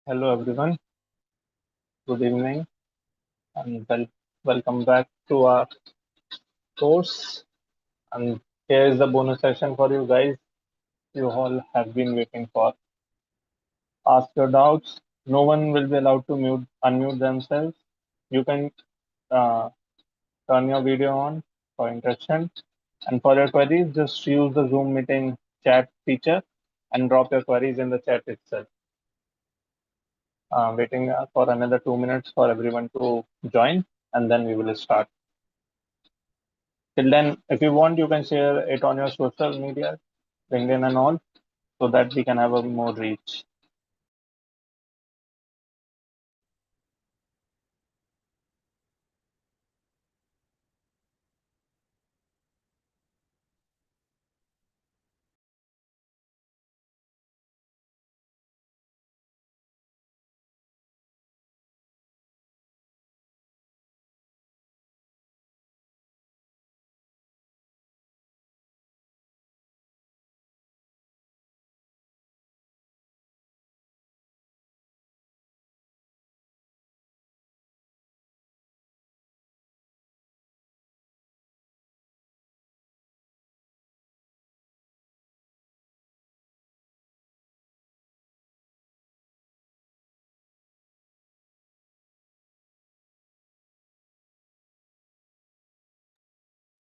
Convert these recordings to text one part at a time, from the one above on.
Hello everyone, good evening and welcome back to our course. And here is the bonus session for you guys you all have been waiting for. Ask your doubts. No one will be allowed to unmute themselves. You can uh, turn your video on for interaction. And for your queries, just use the Zoom meeting chat feature and drop your queries in the chat itself. Waiting for another 2 minutes for everyone to join, and then we will start. Till then, if you want, you can share it on your social media, LinkedIn and all, so that we can have a more reach.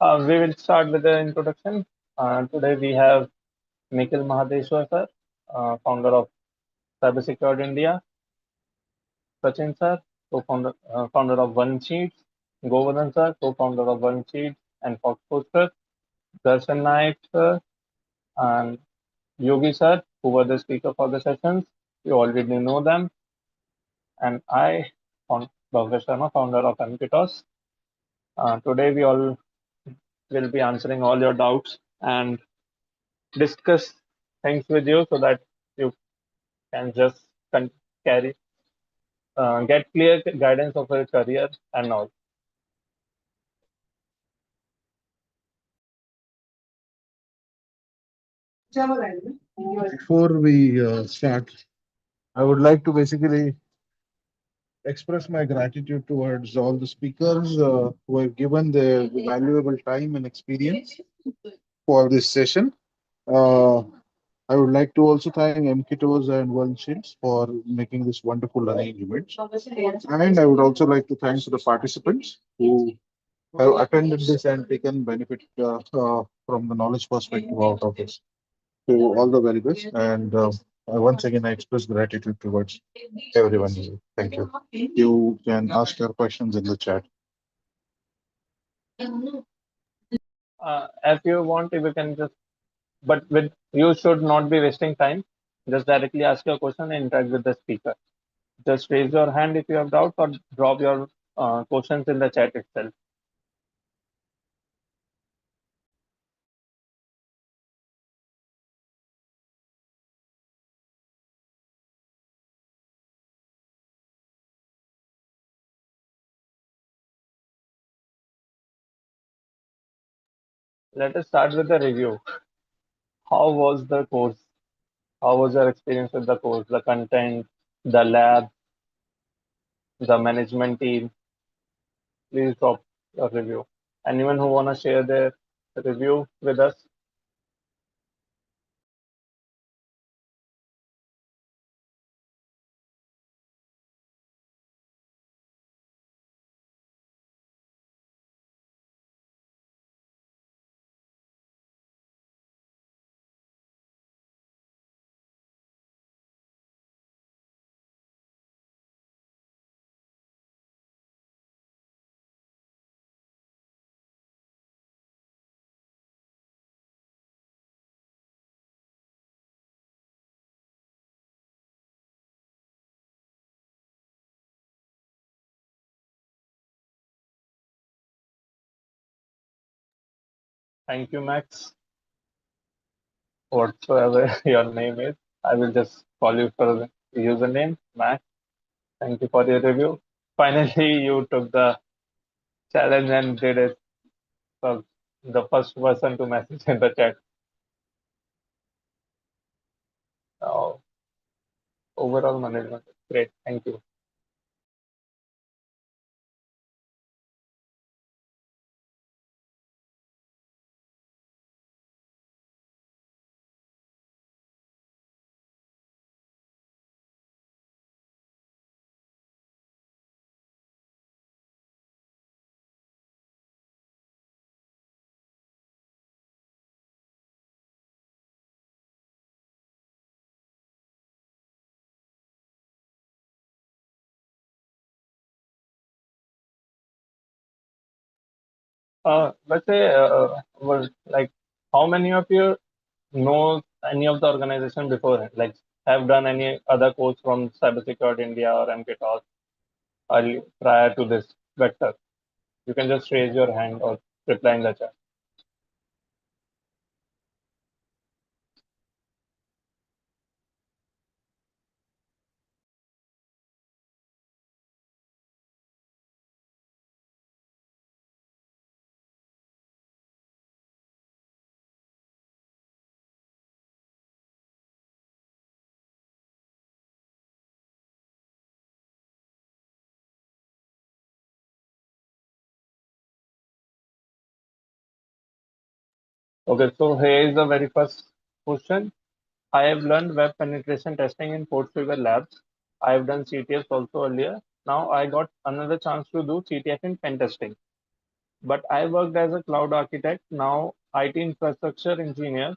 We will start with the introduction. Today we have Nikhil Mahadeshwar sir, founder of Cybersecurity India, Sachin sir, founder of Vulnshields, Govardhan sir, co-founder of Vulnshields and Fox Poster, Darshan Naik sir, and Yogi sir, who were the speaker for the sessions. You already know them. And I, Bhavya Sharma, founder of MKITOS. Today we all will be answering all your doubts and discuss things with you so that you can just carry get clear guidance of your career and all. Before we start, I would like to basically express my gratitude towards all the speakers who have given their valuable time and experience for this session. Uh, I would like to also thank MKITOS and Vulnshields for making this wonderful arrangement. And I would also like to thank the participants who have attended this and taken benefit from the knowledge perspective out of this. So all the very best. And once again, I express gratitude towards everyone here. Thank you. You can ask your questions in the chat. If you want, if you can just, but with you should not be wasting time. Just directly ask your question and interact with the speaker. Just raise your hand if you have doubts or drop your questions in the chat itself. Let us start with the review. How was the course? How was your experience with the course, the content, the lab, the management team? Please drop your review. Anyone who wanna share their review with us? Thank you, Max. Whatsoever your name is, I will just call you for the username, Max. Thank you for your review. Finally, you took the challenge and did it. So the first person to message in the chat. Oh, overall management. Great, thank you. Let's say, like, how many of you know any of the organization before, like, have done any other course from Cybersecurity India or MKITOS prior to this vector? You can just raise your hand or reply in the chat. Okay, so here is the very first question. I have learned web penetration testing in Fort Sugar Labs. I have done CTF also earlier. Now I got another chance to do CTF in pen testing. But I worked as a cloud architect, now IT infrastructure engineer.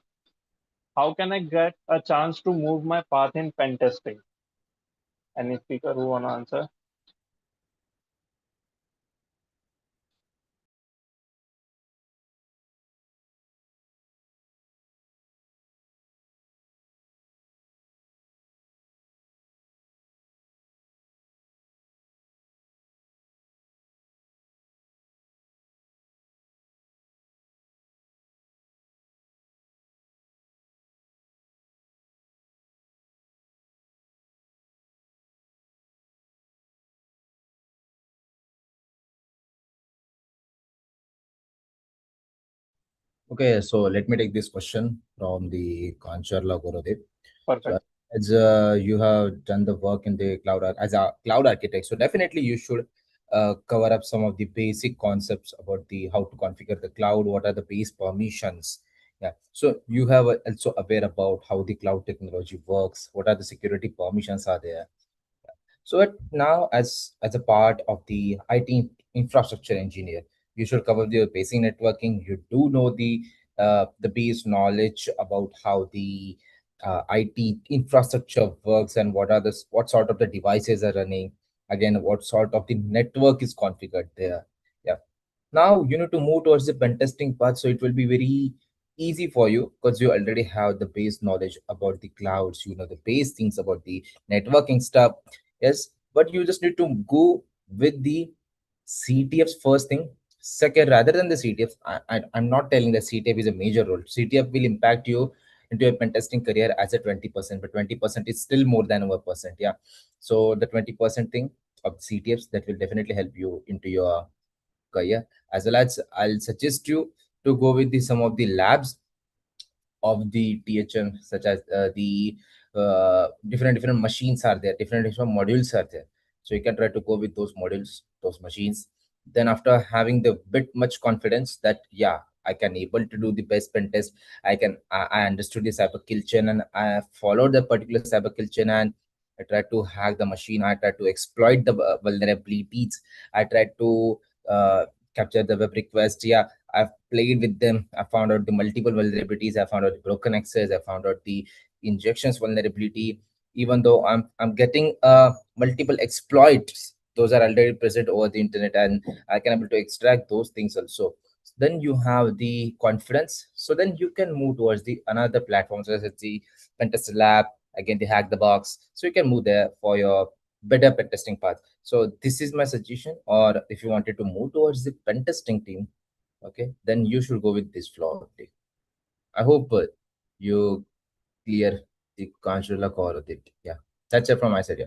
How can I get a chance to move my path in pen testing? Any speaker who wanna answer? Okay, so let me take this question from the Kancharla Gurudev. So, Perfect. as you have done the work in the as a cloud architect, so definitely you should cover up some of the basic concepts about the how to configure the cloud, what are the base permissions. Yeah, so you have also aware about how the cloud technology works, what are the security permissions are there. So now, as a part of the IT infrastructure engineer, you should cover the basic networking. You do know the base knowledge about how the IT infrastructure works and what sort of the devices are running. Again, what sort of the network is configured there. Yeah. Now you need to move towards the pen testing part, so it will be very easy for you because you already have the base knowledge about the clouds. You know the base things about the networking stuff. Yes, but you just need to go with the CTFs first thing. Second, rather than the CTFs, I'm not telling that CTF is a major role. CTF will impact you into your pen testing career as a 20%, but 20% is still more than 1%. Yeah. So the 20% thing of CTFs that will definitely help you into your career, as well as I'll suggest you to go with the some of the labs of the THM, such as the different machines are there, different modules are there. So you can try to go with those modules, those machines. Then after having the bit much confidence that yeah, I can able to do the best pen test, I understood the cyber kill chain and I followed the particular cyber kill chain and I tried to hack the machine. I tried to exploit the vulnerabilities. I tried to capture the web request. Yeah, I've played with them. I found out the multiple vulnerabilities. I found out the broken access. I found out the injections vulnerability. Even though I'm getting multiple exploits, those are already present over the internet, and I can able to extract those things also. Then you have the confidence. So then you can move towards the another platform, such as the Pentest Lab, again the Hack the Box. So you can move there for your better pen testing path. So this is my suggestion. Or if you wanted to move towards the pen testing team, okay, then you should go with this flow only. I hope you clear the consular core of it. Yeah, that's it from my side. Yeah.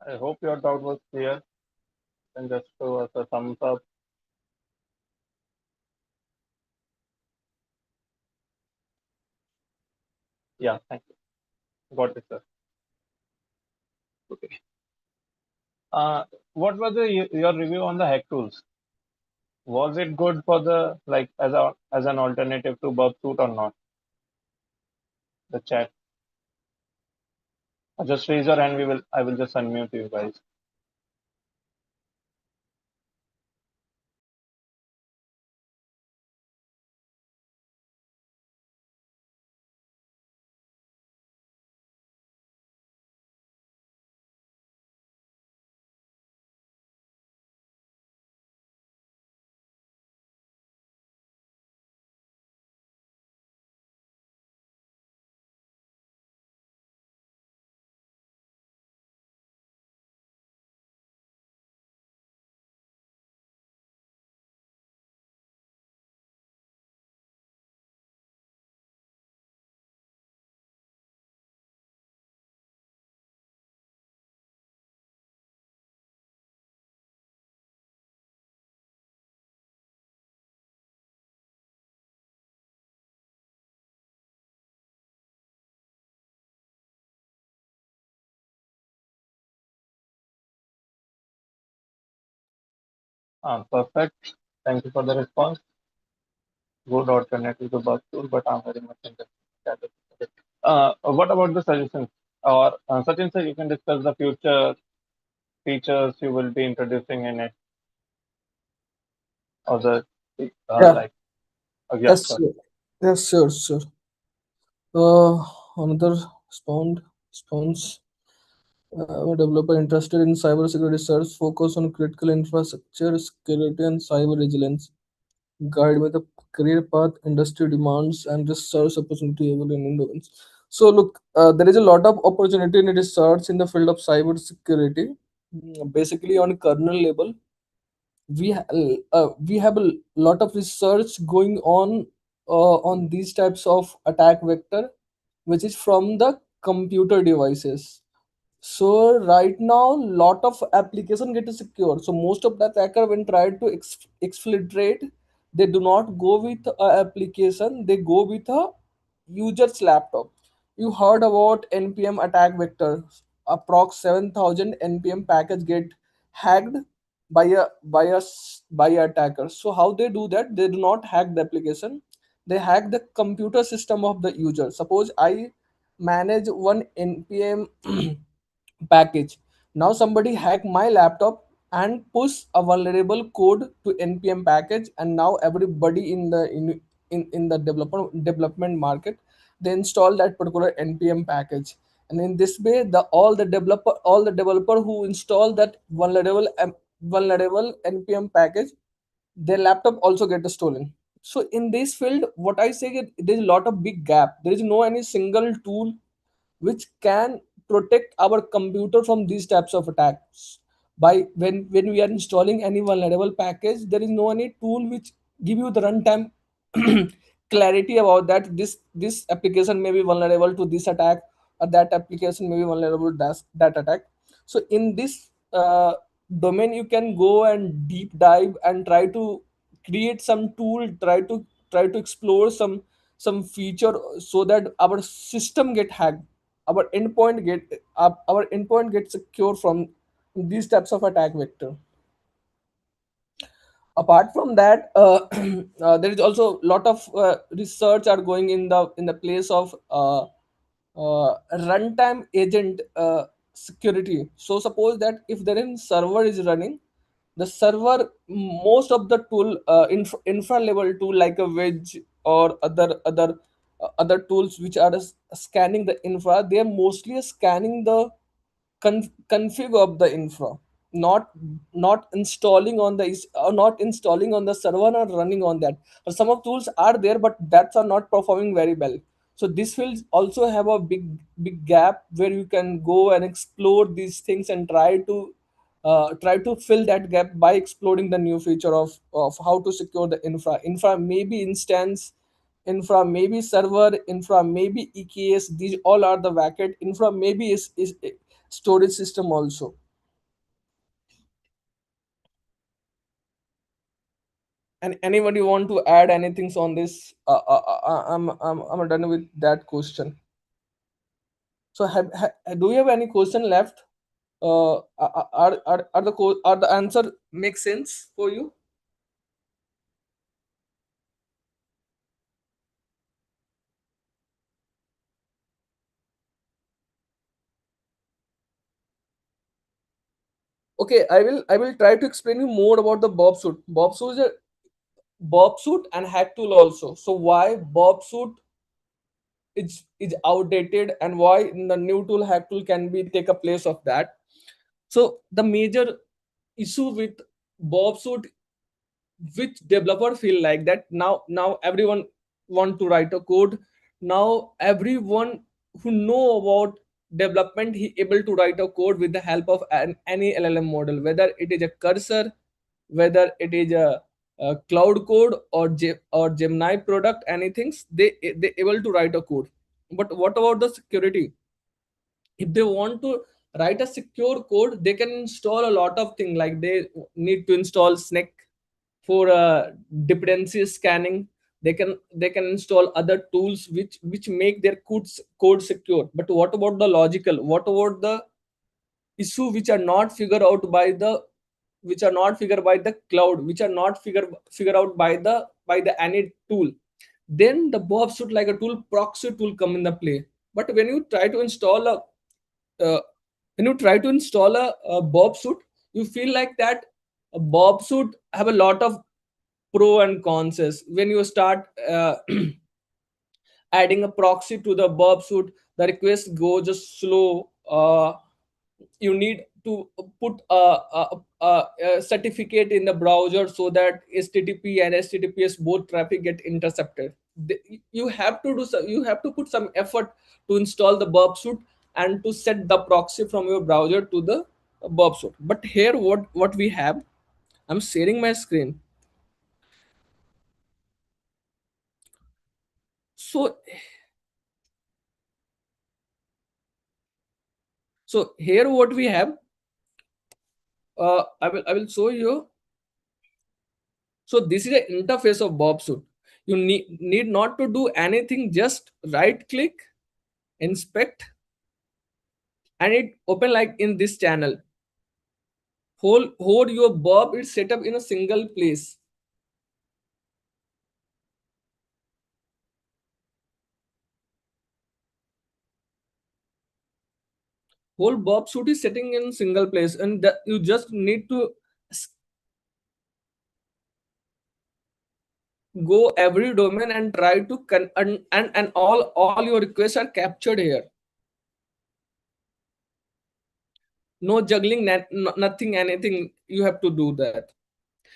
I hope your doubt was clear. And just show us a thumbs up. Yeah, thank you. Got it, sir. Okay. What was your review on the hack tools? Was it good for the like as an alternative to Burp Suite or not? The chat. Just raise your hand. I will just unmute you guys. Perfect. Thank you for the response. Good alternative to Burp Suite, but I'm very much interested in that. Okay. What about the suggestions? Or Sachin sir, you can discuss the future features you will be introducing in it, or the Yeah, like. Yeah, yes, sorry. sure. Yes, sure, sure. Another response. I'm a developer interested in cybersecurity research, focus on critical infrastructure, security, and cyber resilience. Guide me the career path, industry demands, and research opportunity available in domains. So, look, there is a lot of opportunity in research in the field of cybersecurity. Basically, on kernel level, we have a lot of research going on these types of attack vector, which is from the computer devices. So right now, lot of application get secure. So most of the attacker when try to exfiltrate, they do not go with a application. They go with a user's laptop. You heard about npm attack vector. Approx 7,000 npm package get hacked by a attacker. So how they do that? They do not hack the application. They hack the computer system of the user. Suppose I manage one npm package. Now somebody hack my laptop and push a vulnerable code to npm package, and now everybody in the development market, they install that particular npm package. And in this way, the all the developer who install that vulnerable npm package, their laptop also get stolen. So in this field, what I say, there is a lot of big gap. There is no any single tool which can protect our computer from these types of attacks. By when we are installing any vulnerable package, there is no any tool which give you the runtime clarity about that this application may be vulnerable to this attack, or that application may be vulnerable to that attack. So in this domain, you can go and deep dive and try to create some tool, try to explore some feature, so that our system get hacked, our endpoint get secure from these types of attack vector. Apart from that, there is also a lot of research are going in the place of runtime agent security. So suppose that if there is server is running, the server, most of the tool, infra level tool like a wedge or other tools which are scanning the infra, they are mostly scanning the config of the infra, not not installing on the not installing on the server or running on that. Or some of tools are there, but that's are not performing very well. So this will also have a big gap where you can go and explore these things and try to fill that gap by exploring the new feature of how to secure the infra, maybe instance, infra maybe server, infra maybe eks. These all are the bucket. Infra maybe is storage system also. And anybody want to add anything on this? I'm done with that question. So do you have any question left? Are the answer make sense for you? Okay, I will try to explain you more about the Bob suit. Bob suit and hack tool also. So why Bob suit is outdated and why the new tool hack tool can be take a place of that. So the major issue with Bob suit, which developer feel like that now everyone want to write a code. Now everyone who know about development, he able to write a code with the help of any LLM model, whether it is a cursor, whether it is a cloud code or or Gemini product, anything they able to write a code. But what about the security? If they want to write a secure code, they can install a lot of things, like they need to install snake for dependency scanning. They can install other tools which make their code secure. But what about the logical, what about the issue which are not figured out by the cloud, which are not figure out by the any tool? Then the Bob suit like a tool, proxy tool come in the play. But uh, when you try to install a Bob suit, you feel like that a Bob suit have a lot of pro and cons. When you start adding a proxy to the Bob suit, the request go just slow. You need to put a certificate in the browser so that HTTP and HTTPS both traffic get intercepted. You have to you have to put some effort to install the Bob suit and to set the proxy from your browser to the Bob suit. But here what we have, I'm sharing my screen. So here what we have, I will show you. So this is the interface of Bob suit. You need not to do anything, just right click, inspect, and it open like in this channel. Whole your Bob is set up in a single place. Whole Bob suit is sitting in single place, and you just need to go every domain and try to and all your requests are captured here. No juggling, nothing, anything. You have to do that.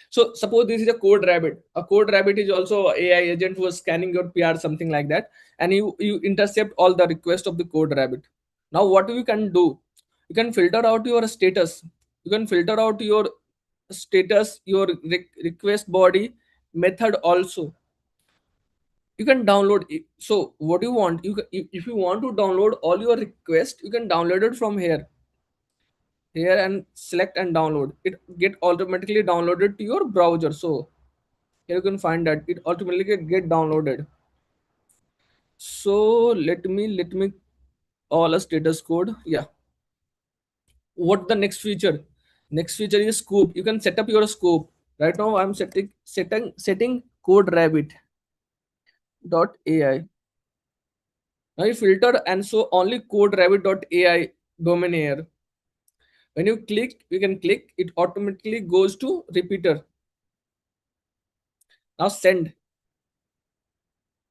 So suppose this is a code rabbit. A code rabbit is also AI agent who is scanning your PR, something like that, and you intercept all the requests of the code rabbit. Now what you can do? You can filter out your status. You can filter out your status, your request body, method also. You can download it. So what you want? If you want to download all your requests, you can download it from here and select and download it. Get automatically downloaded to your browser. So here you can find that it automatically get downloaded. So let me all a status code. Yeah, what the next feature? Next feature is scope. You can set up your scope. Right now I'm setting code rabbit dot ai. Now you filter and so only code rabbit dot ai domain here. When you click, you can click, it automatically goes to repeater. Now send.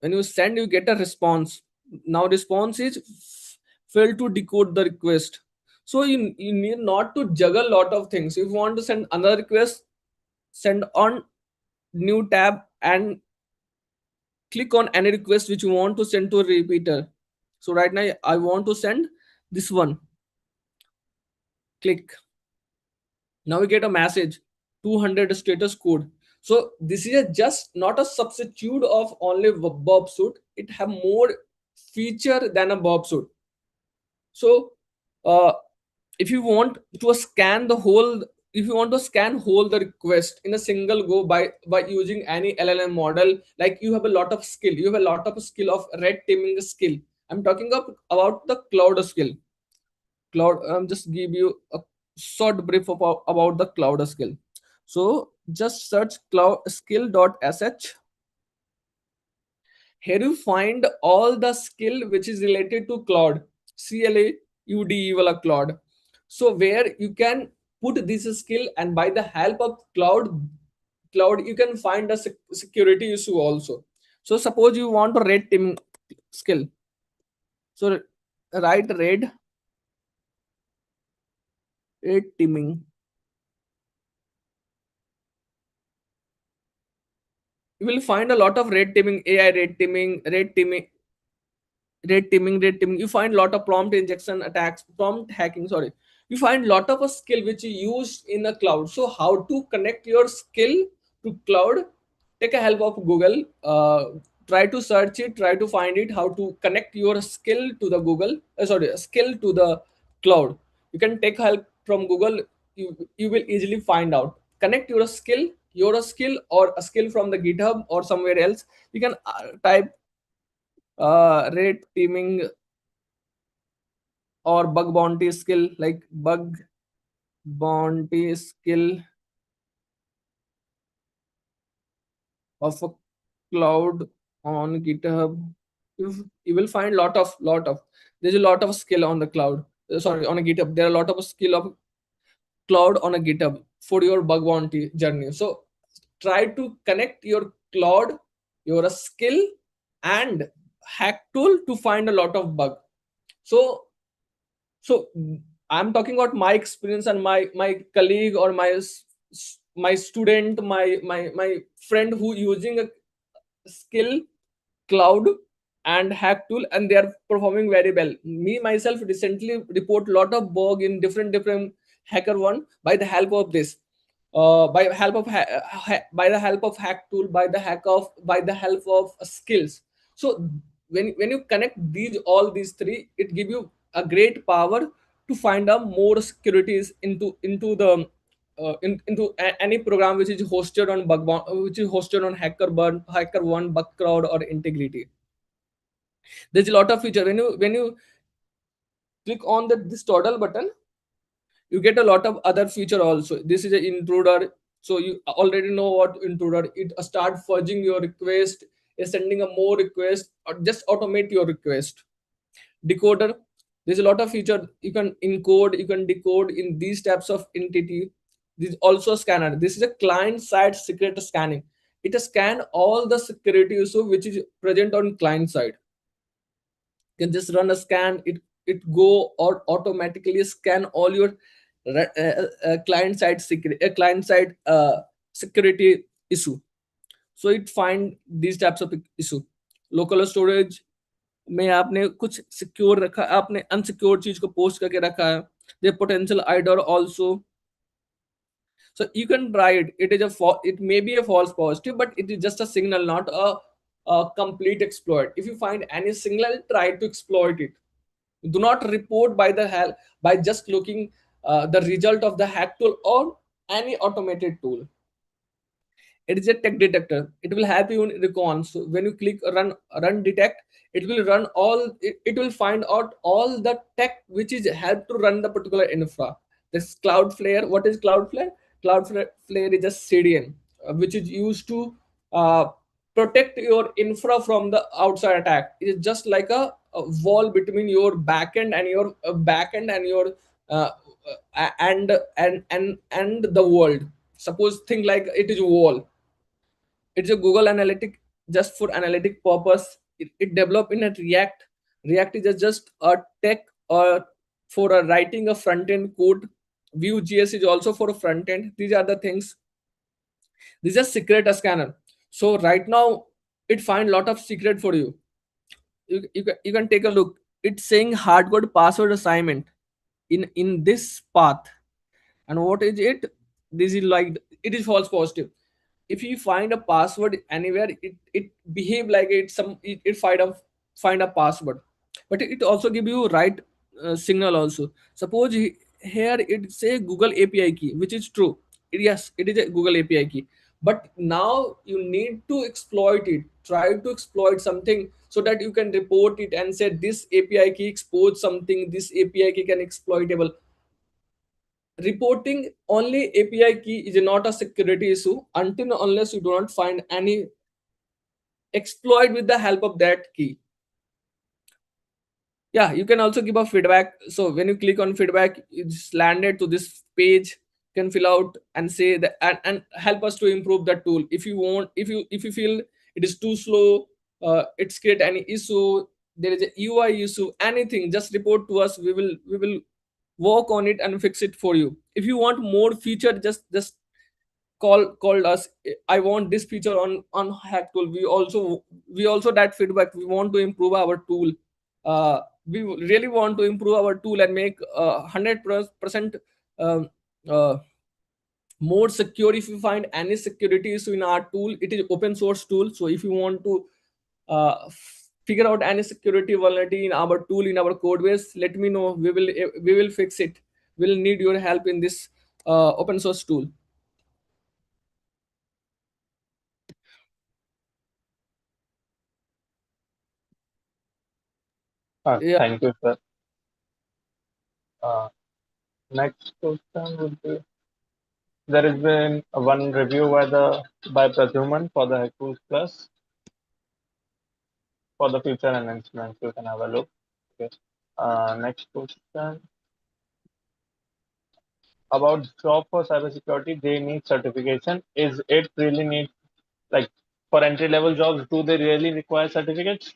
When you send, you get a response. Now response is fail to decode the request. So you need not to juggle lot of things. If you want to send another request, send on new tab and click on any request which you want to send to a repeater. So right now I want to send this one. Click. Now we get a message 200 status code. So this is just not a substitute of only Bob suit. It have more feature than a Bob suit. So uh, if you want to scan the whole, if you want to scan whole the request in a single go by using any LLM model, like you have a lot of skill, you have a lot of skill of red teaming skill, I'm talking about the cloud skill. Cloud. Just give you a short brief about the cloud skill. So just search cloud skill.sh. Here you find all the skill which is related to cloud, CLAUD wala cloud. So where you can put this skill, and by the help of cloud you can find a security issue also. So suppose you want a red team skill. So write red teaming. You will find a lot of red teaming, AI red teaming. You find lot of prompt injection attacks, prompt hacking. Sorry, you find lot of a skill which you use in a cloud. So how to connect your skill to cloud? Take a help of Google. Try to search it. Try to find it. How to connect your skill to the Google? Sorry, skill to the cloud. You can take help from Google. You will easily find out. Connect your skill or a skill from the GitHub or somewhere else. You can type red teaming or bug bounty skill, like bug bounty skill of a cloud on GitHub. You will find lot of there's a lot of skill on the cloud. Sorry, on a GitHub there are a lot of skill of cloud on a GitHub for your bug bounty journey. So try to connect your cloud, your skill, and hack tool to find a lot of bug. So so I'm talking about my experience, and my colleague or my student, my friend who using a skill, cloud, and hack tool, and they are performing very well. Me myself recently report lot of bug in different hacker one by the help of this, by the help of hack tool, by the help of skills. So when you connect these three, it give you a great power to find out more securities into the into any program which is hosted on which is hosted on HackerOne, Bugcrowd, or Integrity. There's a lot of feature. When you click on this total button, you get a lot of other feature also. This is an intruder. So you already know what intruder. It start fudging your request, is sending a more request, or just automate your request. Decoder. There's a lot of feature. You can encode, you can decode in these types of entity. This is also a scanner. This is a client side secret scanning. It scan all the security issue which is present on client side. You can just run a scan. It go or automatically scan all your client side security issue. So it find these types of issue. Local storage में आपने कुछ secure रखा, आपने unsecure चीज को post करके रखा है, the potential idol also. So you can try it. It may be a false positive, but it is just a signal, not a complete exploit. If you find any signal, try to exploit it. Do not report by the hell by just looking the result of the hack tool or any automated tool. It is a tech detector. It will help you in recon. So when you click run detect, it will run it will find out all the tech which is help to run the particular infra. This Cloudflare. What is Cloudflare? Cloudflare is a CDN which is used to uh, protect your infra from the outside attack. It is just like a wall between your backend and your backend and your uh, and the world. Suppose think like it is a wall. It's a Google Analytic just for analytic purpose. It developed in a React. React is just a tech or for a writing a front end code. Vue.js is also for a front end. These are the things. This is a secret scanner. So right now it find lot of secret for you. You can take a look. It's saying hardcode password assignment in this path. And what is it? This is like it is false positive. If you find a password anywhere, it behave like it find a password, but it also give you right signal also. Suppose here it say Google API key, which is true. Yes, it is a Google API key, But now you need to exploit it, try to exploit something so that you can report it and say this API key exposed something, this API key can exploitable. Reporting only API key is not a security issue until unless you do not find any exploit with the help of that key. Yeah, you can also give a feedback. So when you click on feedback, it's landed to this page. You can fill out and say that, and help us to improve the tool. If you want, if you feel it is too slow, it's create any issue, there is a UI issue, anything, just report to us. We will work on it and fix it for you. If you want more feature, just called us. I want this feature on hack tool. We also that feedback. We want to improve our tool. We really want to improve our tool and make 100% um, uh, more secure. If you find any security issue in our tool, it is open source tool. So if you want to figure out any security vulnerability in our tool, in our code base, let me know. We will fix it. We'll need your help in this open source tool. Yeah. Thank you, sir. Uh, Next question would be, there has been one review by Pradyuman for the Haikus Plus for the future enhancements. You can have a look. Okay. Next question about job for cybersecurity. They need certification. Is it really need, like, for entry level jobs? Do they really require certificates?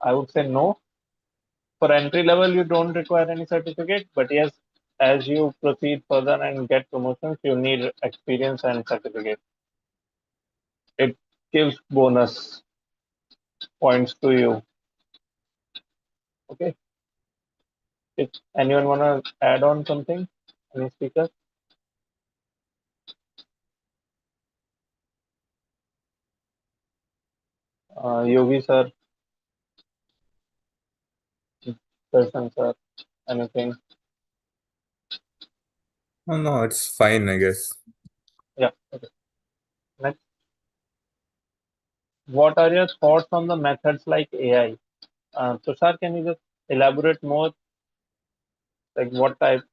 I would say no. For entry level, you don't require any certificate, but yes, as you proceed further and get promotions, you need experience and certificate. It gives bonus points to you. Okay. If anyone wanna add on something, any speaker? Yogi sir, Darshan sir, anything? Oh, no, it's fine, I guess. Yeah. Okay. Next, what are your thoughts on the methods like AI? Tushar, can you just elaborate more? Like what type,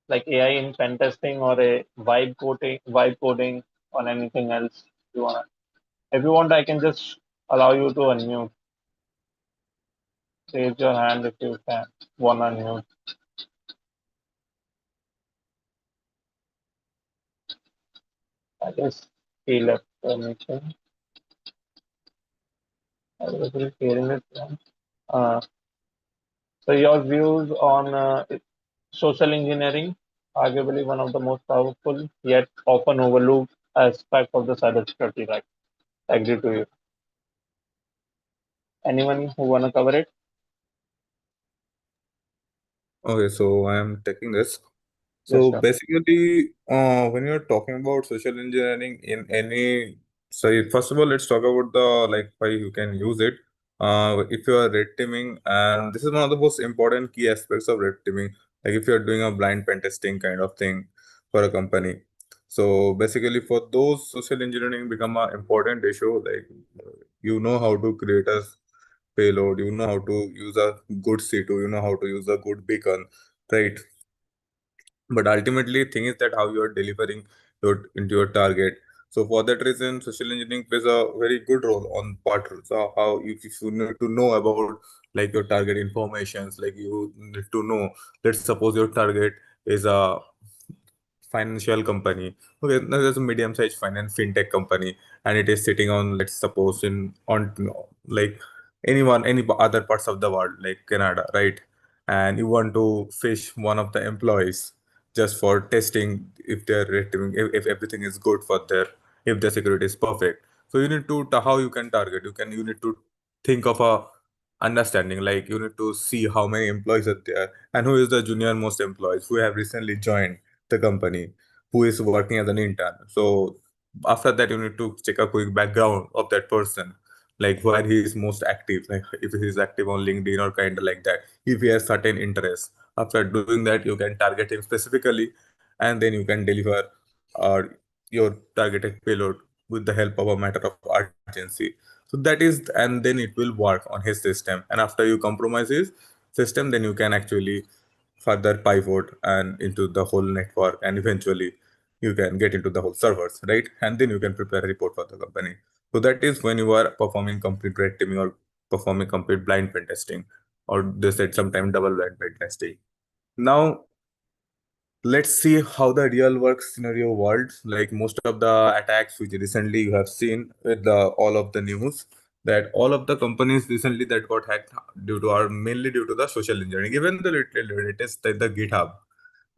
like AI in pen testing or a vibe coding, or anything else you want? If you want, I can just allow you to unmute. Raise your hand if you can. One unmute. I guess he left the meeting. I was just hearing it. Uh, so your views on social engineering, arguably one of the most powerful yet often overlooked aspect of the cybersecurity, right? I agree to you. Anyone who wanna cover it? Okay, so I am taking this. Yes, So sure. basically, when you're talking about social engineering in any, so first of all, let's talk about the like why you can use it. If you are red teaming, and this is one of the most important key aspects of red teaming, like if you're doing a blind pen testing kind of thing for a company. So basically, for those, social engineering become an important issue. Like you know how to create a payload, you know how to use a good C2, you know how to use a good beacon, right? But ultimately thing is that how you are delivering into your target. So for that reason, social engineering plays a very good role on part. So how if you need to know about like your target informations, like you need to know, let's suppose your target is a financial company. Okay, now there's a medium-sized finance fintech company, and it is sitting on, let's suppose, in on like any other parts of the world, like Canada, right? And you want to fish one of the employees just for testing if they're rating, if everything is good for their, if their security is perfect. So you need to how you can target. You need to think of a understanding, like you need to see how many employees are there and who is the junior most employees who have recently joined the company, who is working as an intern. So after that, you need to check a quick background of that person, like where he is most active, like if he is active on LinkedIn or kind of like that, if he has certain interests. After doing that, you can target him specifically, and then you can deliver your targeted payload with the help of a matter of urgency. So that is, and then it will work on his system. And after you compromise his system, then you can actually further pivot and into the whole network, and eventually you can get into the whole servers, right? And then you can prepare a report for the company. So that is when you are performing complete red teaming or performing complete blind pen testing, or they said sometimes double blind pen testing. Now let's see how the real work scenario works. Like most of the attacks which recently you have seen with the all of the news, that all of the companies recently that got hacked due to are mainly due to the social engineering. Even the latest the GitHub,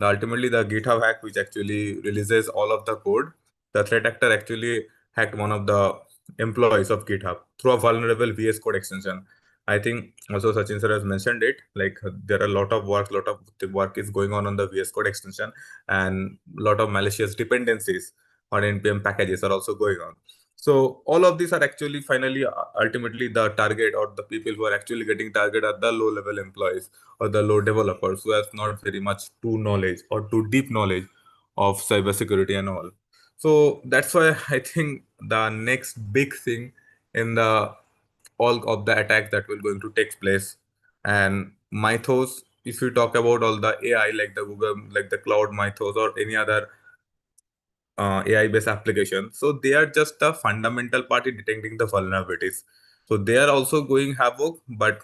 ultimately the GitHub hack which actually releases all of the code, the threat actor actually hacked one of the employees of GitHub through a vulnerable VS Code extension. I think also Sachin sir has mentioned it. Like there are a lot of the work is going on the VS Code extension, and a lot of malicious dependencies on npm packages are also going on. So all of these are actually finally ultimately the target, or the people who are actually getting target are the low level employees or the low developers who have not very much too knowledge or too deep knowledge of cybersecurity and all. So that's why I think the next big thing in the all of the attacks that will going to take place. And mythos, if you talk about all the AI like the Google, like the cloud mythos or any other AI based application, so they are just a fundamental part in detecting the vulnerabilities. So they are also going havoc, but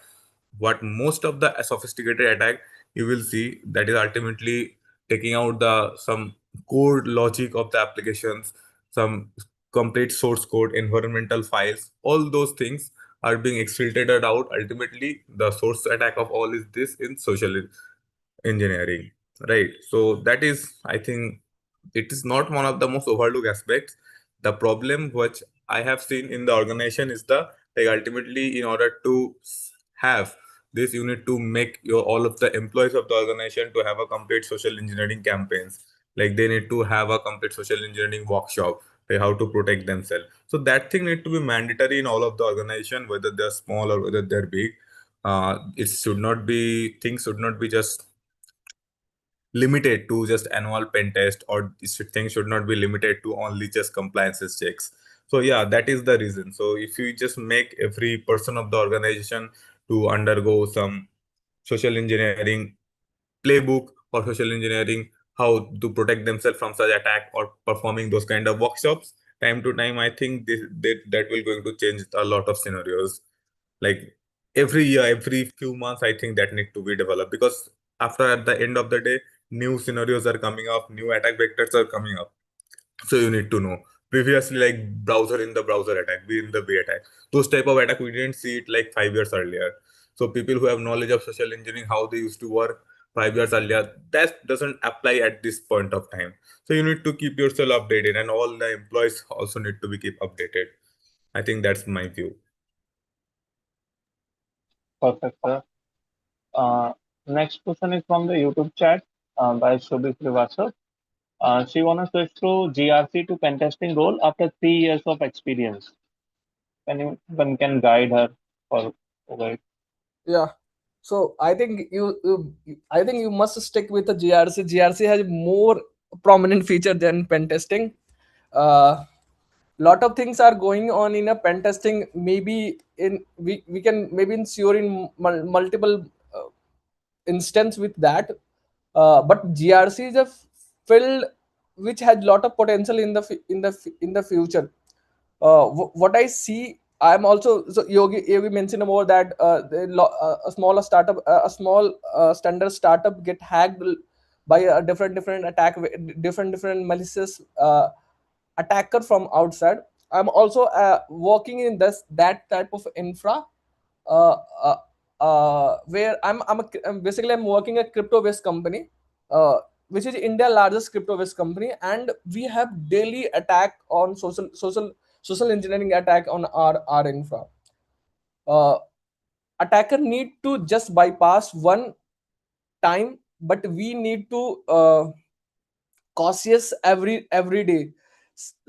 what most of the sophisticated attack you will see, that is ultimately taking out the some core logic of the applications, some complete source code, environmental files, all those things are being exfiltrated out. Ultimately the source attack of all is this in social engineering, right? So that is, I think, it is not one of the most overlooked aspects. The problem which I have seen in the organization is the, like, ultimately in order to have this, you need to make your all of the employees of the organization to have a complete social engineering campaigns. Like they need to have a complete social engineering workshop, like how to protect themselves. So that thing need to be mandatory in all of the organization, whether they're small or whether they're big. It should not be, things should not be just limited to just annual pen test, or things should not be limited to only just compliances checks. So yeah, that is the reason. So if you just make every person of the organization to undergo some social engineering playbook or social engineering how to protect themselves from such attack, or performing those kind of workshops time to time, I think that will going to change a lot of scenarios. Like every year, every few months, I think that need to be developed, because after at the end of the day, new scenarios are coming up, new attack vectors are coming up. So you need to know. Previously, like browser in the browser attack, be in the way attack, those type of attack we didn't see it like 5 years earlier. So people who have knowledge of social engineering, how they used to work 5 years earlier, that doesn't apply at this point of time. So you need to keep yourself updated, and all the employees also need to be keep updated. I think that's my view. Perfect, sir. Uh, Next question is from the YouTube chat by Shobhi Srivastava. She wants to switch to GRC to pentesting role after 3 years of experience. Can you one can guide her for over it? Yeah. So I think I think you must stick with the GRC. GRC has more prominent feature than pen testing. Lot of things are going on in a pen testing. Maybe in we can maybe ensure in multiple instance with that. But GRC is a field which has lot of potential in the in the future. What I see, I'm also, so Yogi mentioned about that a small startup, a small standard startup get hacked by a different attack, different malicious attacker from outside. I'm also working in this that type of infra, uh, uh, where basically I'm working at crypto based company, which is India largest crypto based company, and we have daily attack on social engineering attack on our infra. Uh, Attacker need to just bypass one time, but we need to cautious every day.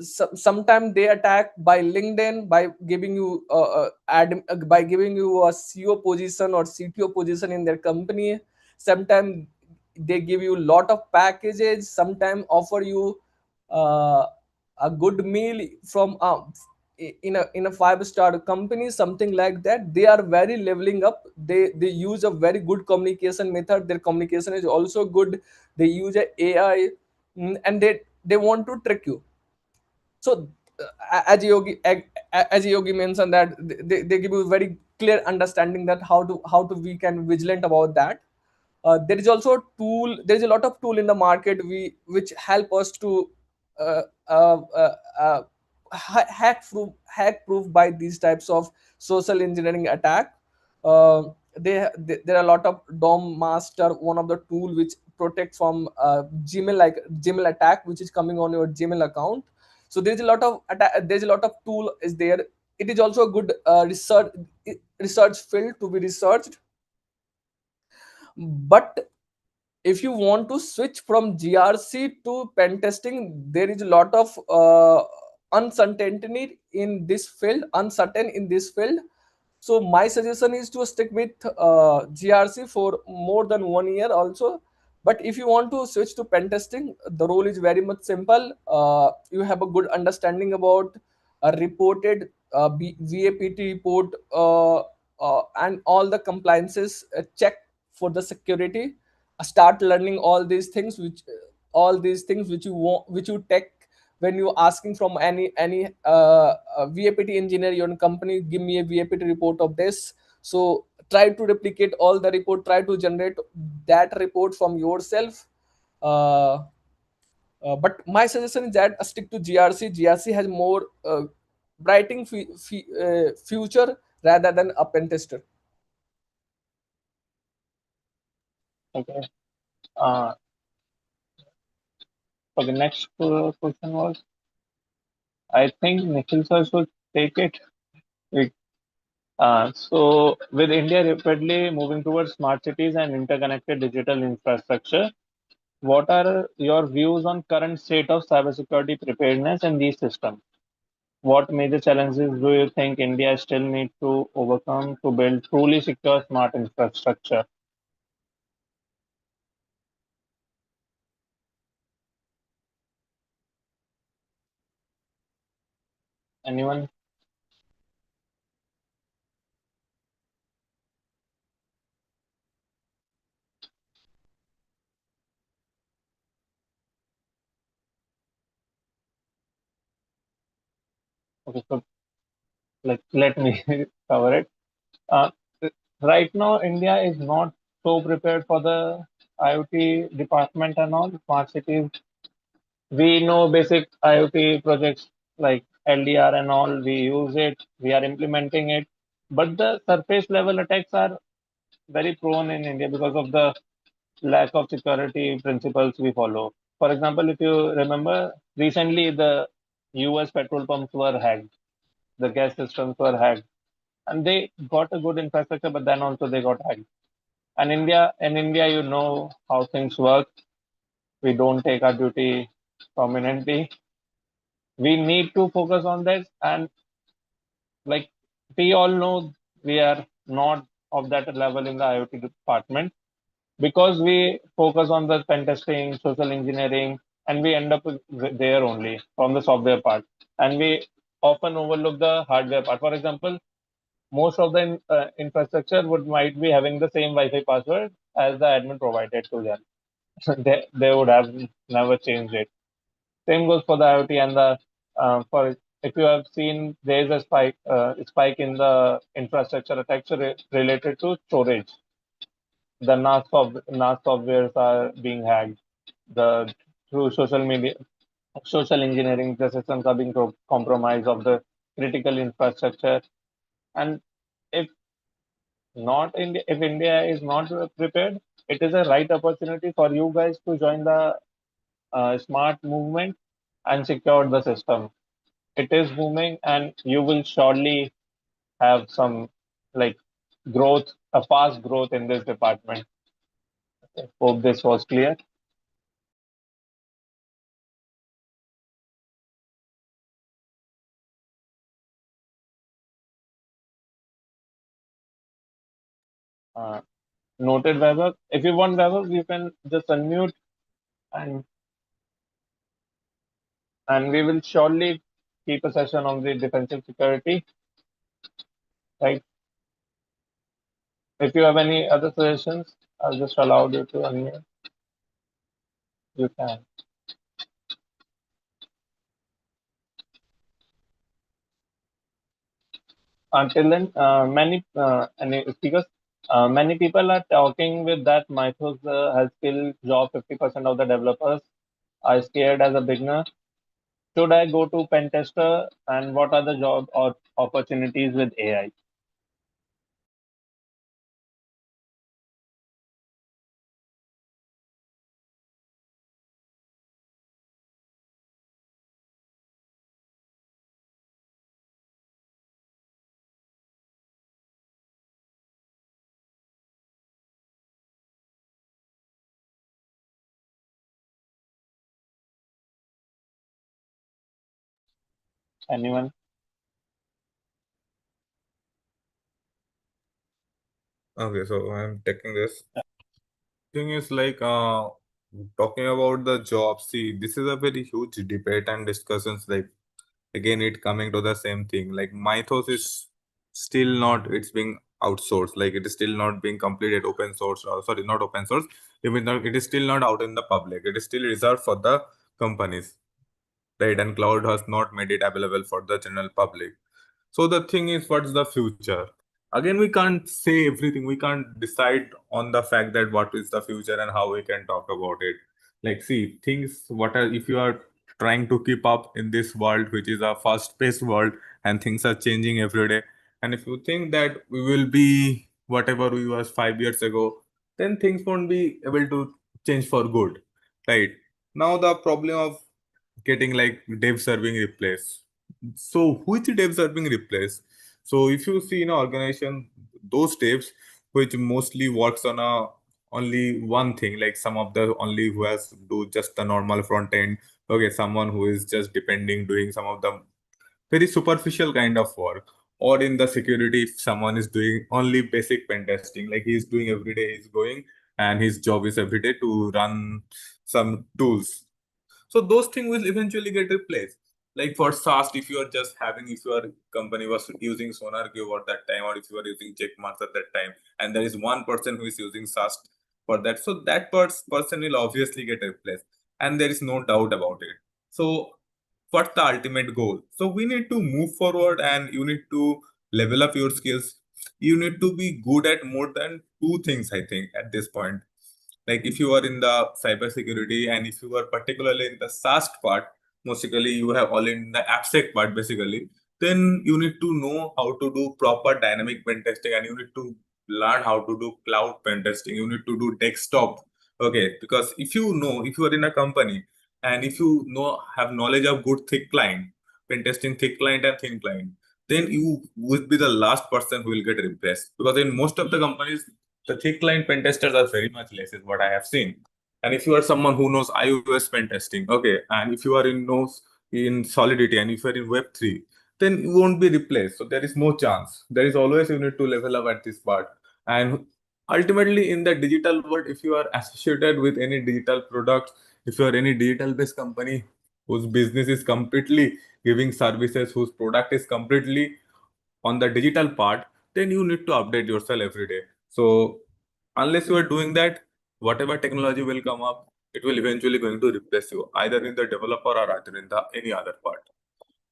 Sometimes they attack by LinkedIn by giving you by giving you a CEO position or CTO position in their company. Sometimes they give you lot of packages. Sometimes offer you uh, a good meal from in a five-star company, something like that. They are very leveling up. They use a very good communication method. Their communication is also good. They use a AI, and they want to trick you. So as Yogi mentioned that they give you very clear understanding that how to we can vigilant about that. There is also a tool. There is a lot of tool in the market which help us to uh, uh, uh, uh, hack proof by these types of social engineering attack. There are a lot of DOM master, one of the tool which protect from Gmail, like Gmail attack, which is coming on your Gmail account. So there's a lot of there's a lot of tool is there. It is also a good research field to be researched. But if you want to switch from GRC to pen testing, there is a lot of uncertainty in this field, uncertain in this field. So my suggestion is to stick with GRC for more than 1 year also. But if you want to switch to pen testing, the role is very much simple. You have a good understanding about a reported VAPT report, and all the compliances check for the security. Start learning all these things which you want, which you take when you asking from any VAPT engineer your company, give me a VAPT report of this. So try to replicate all the report, try to generate that report from yourself. uh, but my suggestion is that stick to GRC has more brighting future rather than a pen tester. Okay. So the next question was, I think Nikhil sir should take it. We- so with India rapidly moving towards smart cities and interconnected digital infrastructure, what are your views on current state of cybersecurity preparedness in these systems? What major challenges do you think India still needs to overcome to build truly secure smart infrastructure? Anyone? Okay, so let me cover it. Uh, right now, India is not so prepared for the IoT department and all smart cities. We know basic IoT projects like LDR and all. We use it. We are implementing it, but the surface level attacks are very prone in India because of the lack of security principles we follow. For example, if you remember, recently the US petrol pumps were hacked, the gas systems were hacked, and they got a good infrastructure, but then also they got hacked. And in India, you know how things work. We don't take our duty prominently. We need to focus on this, and like we all know, we are not of that level in the IoT department because we focus on the pen testing, social engineering, and we end up there only from the software part, and we often overlook the hardware part. For example, most of the infrastructure would might be having the same Wi-Fi password as the admin provided to them. They would have never changed it. Same goes for the IoT and the for if you have seen, there is a spike in the infrastructure attacks related to storage. The NAS softwares are being hacked. The through social media, social engineering, the systems are being compromised of the critical infrastructure. And if if India is not prepared, it is a right opportunity for you guys to join the smart movement and secure the system. It is booming, and you will surely have some like growth, a fast growth in this department. Hope this was clear. Uh, Noted, Vaibhav. If you want, Vaibhav, you can just unmute and and we will surely keep a session on the defensive security, right? If you have any other suggestions, I'll just allow you to unmute. You can. Until then, many people are talking with that MKITOS has killed job 50% of the developers. I scared as a beginner. Should I go to pen tester, and what are the job or opportunities with AI? Anyone? Okay, so I'm taking this. Thing is like talking about the job. See, this is a very huge debate and discussions. Like again, it coming to the same thing. Like Mythos is still not. It's being outsourced. Like it is still not being completed open source. Or, sorry, not open source. Even though it is still not out in the public. It is still reserved for the companies, right? And cloud has not made it available for the general public. So the thing is, what's the future? Again, we can't say everything. We can't decide on the fact that what is the future and how we can talk about it. Like, see, things, what are, if you are trying to keep up in this world, which is a fast-paced world, and things are changing every day, and if you think that we will be whatever we was 5 years ago, then things won't be able to change for good, right? Now the problem of getting like dev serving replaced. So which devs are being replaced? So if you see in an organization, those devs which mostly works on a only one thing, like some of the only who has do just the normal front end. Okay, someone who is just depending doing some of the very superficial kind of work. Or in the security, if someone is doing only basic pen testing, like he's doing every day, he's going and his job is every day to run some tools, so those things will eventually get replaced. Like for SAST, if you are just having, if your company was using SonarQube at that time, or if you are using checkmarks at that time, and there is one person who is using SAST for that, so that person will obviously get replaced, and there is no doubt about it. So what's the ultimate goal? So we need to move forward, and you need to level up your skills. You need to be good at more than two things, I think, at this point. Like if you are in the cybersecurity, and if you are particularly in the SAST part, mostly you have all in the AppSec part basically, then you need to know how to do proper dynamic pen testing, and you need to learn how to do cloud pen testing. You need to do desktop. Okay, because if you know, if you are in a company, and if you know, have knowledge of good thick client, pen testing thick client and thin client, then you would be the last person who will get replaced. Because in most of the companies, the thick line pen testers are very much less, is what I have seen. And if you are someone who knows iOS pen testing, okay, and if you are in knows in Solidity, and if you are in Web3, then you won't be replaced. So there is no chance. There is always you need to level up at this part. And ultimately, in the digital world, if you are associated with any digital product, if you are any digital based company whose business is completely giving services, whose product is completely on the digital part, then you need to update yourself every day. So unless you are doing that, whatever technology will come up, it will eventually going to replace you, either in the developer or either in the any other part.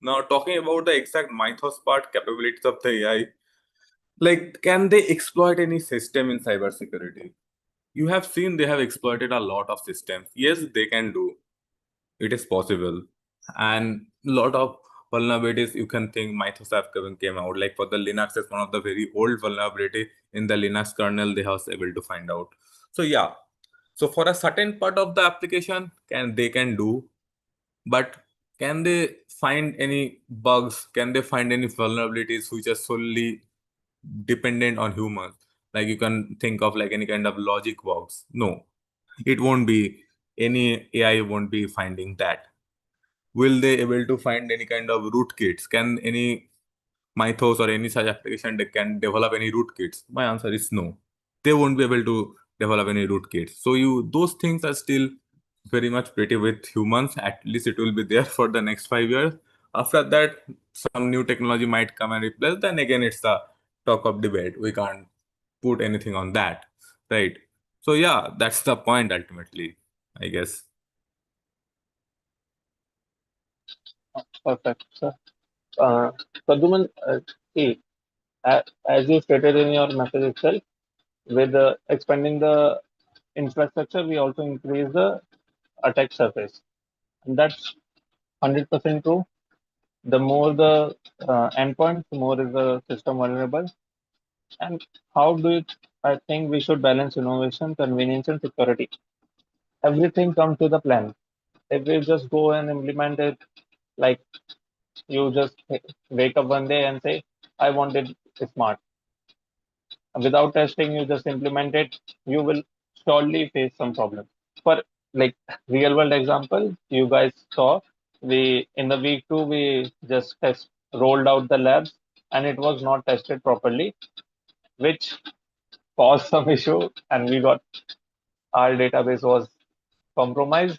Now talking about the exact Mythos part, capabilities of the AI, like can they exploit any system in cybersecurity? You have seen they have exploited a lot of systems. Yes, they can do. It is possible. And a lot of vulnerabilities you can think Mythos have came out. Like for the Linux, it's one of the very old vulnerability in the Linux kernel they have able to find out. So yeah. So for a certain part of the application, they can do, but can they find any bugs? Can they find any vulnerabilities which are solely dependent on humans? Like you can think of like any kind of logic bugs. No, it won't be. Any AI won't be finding that. Will they able to find any kind of rootkits? Can any Mythos or any such application they can develop any rootkits? My answer is no. They won't be able to develop any rootkits. So you those things are still very much pretty with humans. At least it will be there for the next 5 years. After that, some new technology might come and replace. Then again, it's the talk of debate. We can't put anything on that, right? So yeah, that's the point ultimately, I guess. Perfect, sir. Pradyuman, see, as you stated in your message itself, with expanding the infrastructure, we also increase the attack surface. And that's 100% true. The more the endpoints, the more is the system vulnerable. And how do you, I think we should balance innovation, convenience, and security. Everything comes to the plan. If we just go and implement it, like you just wake up one day and say, I want it smart. Without testing, you just implement it, you will surely face some problems. For like real world example, you guys saw we in the week 2 we just test rolled out the labs and it was not tested properly, which caused some issue and we got our database was compromised.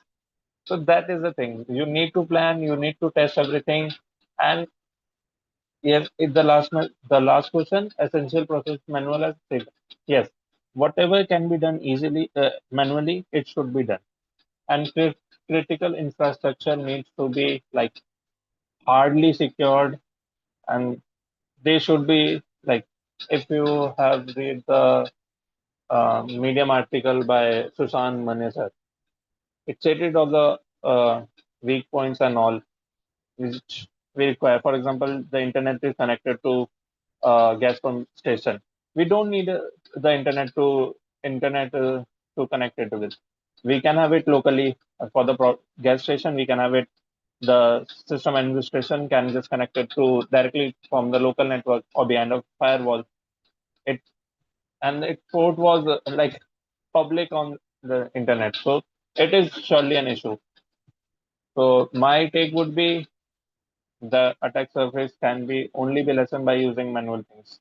So that is the thing. You need to plan, you need to test everything. And yes, it's the last question, essential process manual as said. Yes, whatever can be done easily manually, it should be done. And critical infrastructure needs to be like hardly secured, and they should be like if you have read the Medium article by Susan Manesar, it stated all the weak points and all which we require. For example, the internet is connected to gas pump station. We don't need the internet to connect it to this. We can have it locally for the gas station. We can have it. The system administration can just connect it to directly from the local network or behind a firewall. It and its port was like public on the internet, so it is surely an issue. So my take would be the attack surface can be only be lessened by using manual things.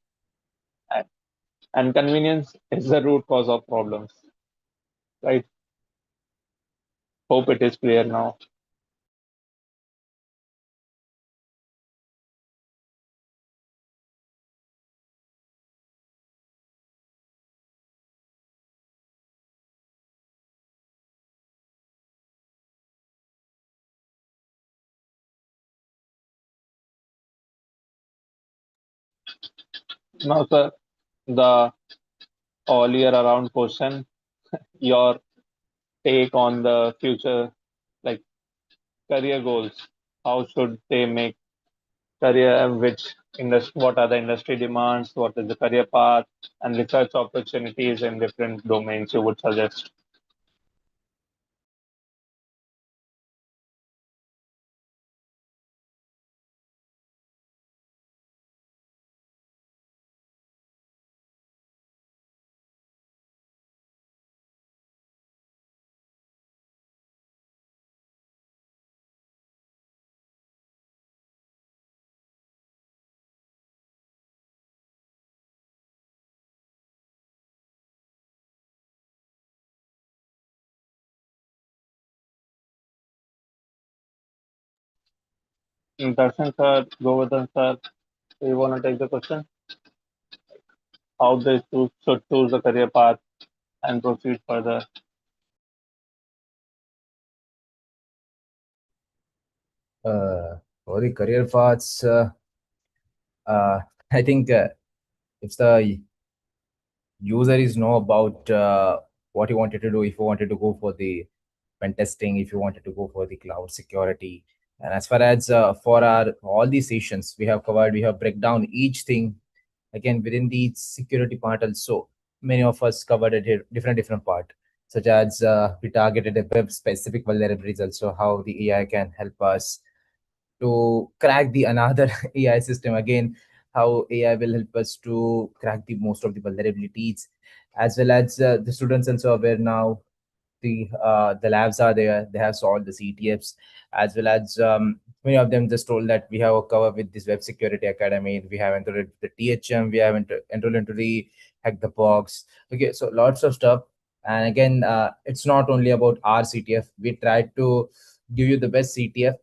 And convenience is the root cause of problems, right? Hope it is clear now. Now, sir, the all year around question, your take on the future, like career goals. How should they make career and which industry, what are the industry demands, what is the career path, and research opportunities in different domains you would suggest? Darshan sir, Govardhan sir, do you want to take the question? How they should choose the career path and proceed further? For the career paths, I think if the user is know about what you wanted to do, if you wanted to go for the pen testing, if you wanted to go for the cloud security, and as far as for our all these sessions we have covered, we have break down each thing again within the security part. Also, many of us covered it here, different part, such as we targeted a web specific vulnerabilities, also how the AI can help us to crack the another AI system, again how AI will help us to crack the most of the vulnerabilities, as well as the students also aware now. The labs are there, they have solved the CTFs, as well as many of them just told that we have a cover with this web security academy, we have entered the THM, we have enrolled into the hack the box. Okay, so lots of stuff. And again, it's not only about our CTF. We tried to give you the best CTF.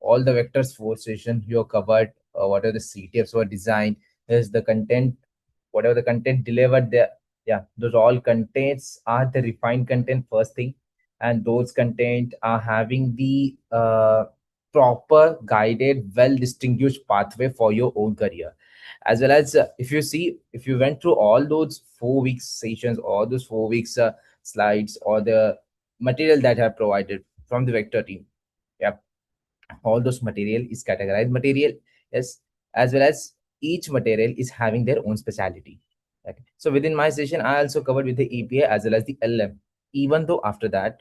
All the vectors for session you are covered. Whatever the CTFs were designed, is the content, whatever the content delivered there. Yeah, those all contents are the refined content first thing, and those content are having the proper guided, well distinguished pathway for your own career. As well as, if you see, if you went through all those 4 weeks sessions, all those 4 weeks slides, or the material that I have provided from the vector team, yeah, all those material is categorized material. Yes, as well as each material is having their own specialty. Okay, so within my session I also covered with the API as well as the LM. Even though after that,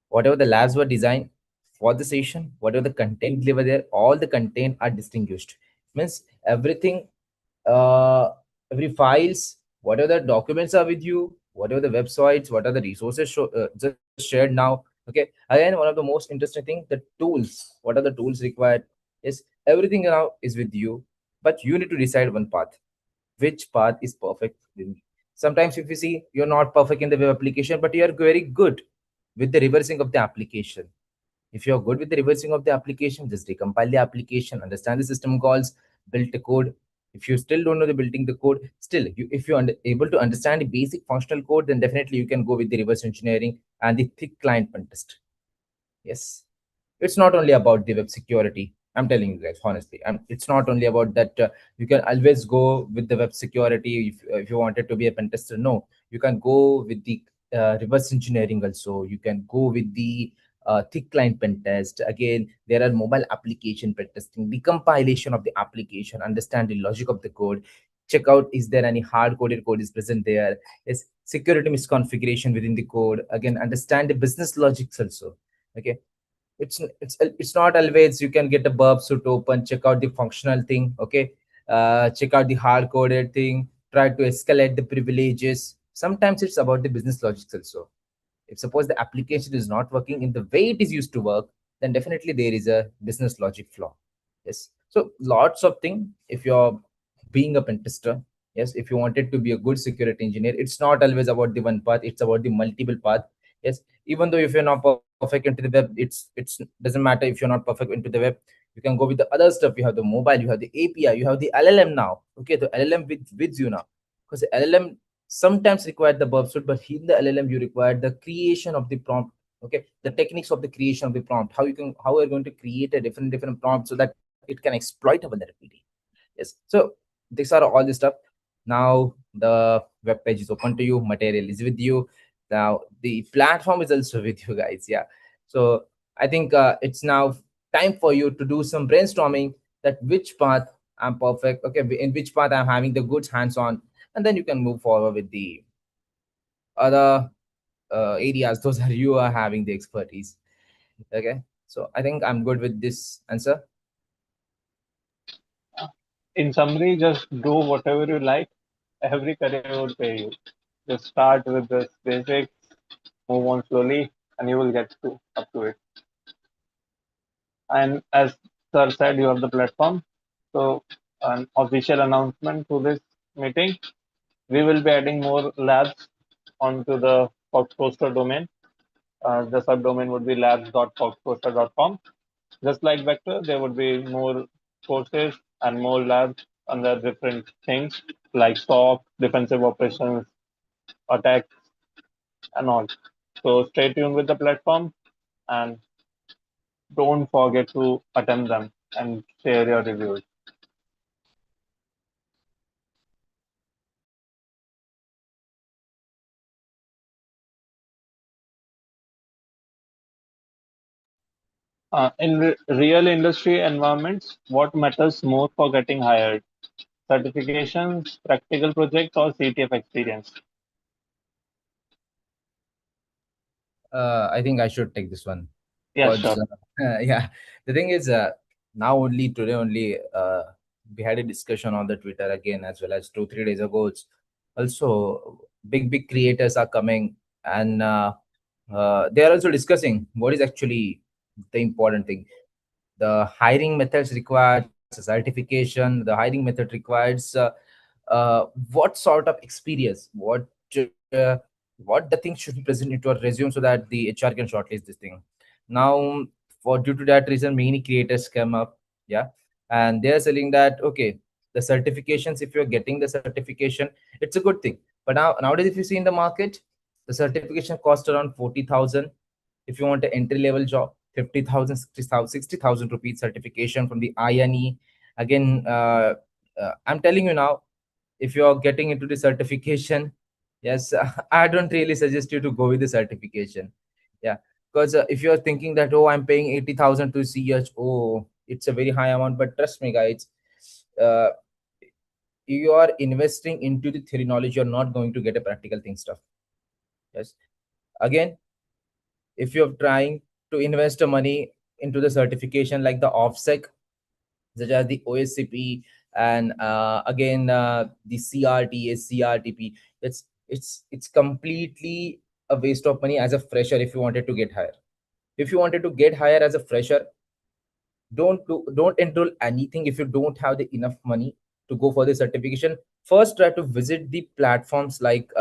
whatever the labs were designed for the session, whatever the content delivered there, all the content are distinguished. Means everything, uh, every files, whatever the documents are with you, whatever the websites, what are the resources just shared now. Okay, again, one of the most interesting thing, the tools, what are the tools required, is everything now is with you, but you need to decide one path, which path is perfect with me. Sometimes if you see you're not perfect in the web application, but you are very good with the reversing of the application. If you're good with the reversing of the application, just recompile the application, understand the system calls, build the code. If you still don't know the building the code, still, if you're able to understand the basic functional code, then definitely you can go with the reverse engineering and the thick client pen test. Yes, it's not only about the web security. I'm telling you guys honestly, and it's not only about that. You can always go with the web security if you wanted to be a pen tester. No, you can go with the reverse engineering also. You can go with the thick client pen test. Again, there are mobile application pen testing, the compilation of the application, understand the logic of the code, check out is there any hard coded code is present there, is security misconfiguration within the code. Again, understand the business logics also. Okay, it's not always you can get a burp suit open, check out the functional thing. Okay, check out the hard coded thing, try to escalate the privileges. Sometimes it's about the business logics also. If suppose the application is not working in the way it is used to work, then definitely there is a business logic flaw. Yes, so lots of thing. If you're being a pen tester, yes, if you wanted to be a good security engineer, it's not always about the one path, it's about the multiple path. Yes, even though if you're not perfect into the web, it's doesn't matter. If you're not perfect into the web, you can go with the other stuff. You have the mobile, you have the API, you have the LLM now. Okay, the LLM with you now, because the LLM sometimes require the burp suit, but in the LLM you require the creation of the prompt. Okay, the techniques of the creation of the prompt, how we're going to create a different prompt so that it can exploit a vulnerability. Yes, so these are all the stuff. Now the web page is open to you, material is with you, now the platform is also with you guys. Yeah, so I think it's now time for you to do some brainstorming, that which path I'm perfect, okay, in which path I'm having the good hands on, and then you can move forward with the other areas those are you are having the expertise. Okay, so I think I'm good with this answer. In summary, just do whatever you like. Every career will pay you. Just start with this basics, move on slowly, and you will get to up to it. And as Sir said, you are the platform. So, an official announcement to this meeting: we will be adding more labs onto the Foxposter domain. The subdomain would be labs.foxposter.com. Just like Vector, there would be more courses and more labs under different things like SOC, defensive operations, attacks, and all. So stay tuned with the platform and don't forget to attempt them and share your reviews. In real industry environments, what matters more for getting hired? Certifications, practical projects, or CTF experience? I think I should take this one Yeah, because sure. yeah, the thing is, now only today only we had a discussion on the Twitter again, as well as 2 3 days ago. Also, big creators are coming, and they are also discussing what is actually the important thing. The hiring methods requires a certification. The hiring method requires what sort of experience, what what the things should be present into our resume so that the HR can shortlist this thing. Now, for due to that reason, many creators come up, yeah, and they're selling that okay, the certifications. If you're getting the certification, it's a good thing. But nowadays, if you see in the market, the certification cost around 40,000. If you want an entry level job, 50,000, 60,000 rupees certification from the INE. Again, I'm telling you now, if you're getting into the certification, yes, I don't really suggest you to go with the certification. Yeah, because if you're thinking that, oh, I'm paying 80,000 to CH, oh, it's a very high amount. But trust me, guys, uh, you are investing into the theory knowledge. You're not going to get a practical thing stuff. Yes. Again, if you're trying to invest the money into the certification like the OFSEC, such as the OSCP, and again the CRT, CRTP, it's completely a waste of money as a fresher if you wanted to get higher. If you wanted to get higher as a fresher, don't enroll anything if you don't have the enough money to go for the certification. First, try to visit the platforms like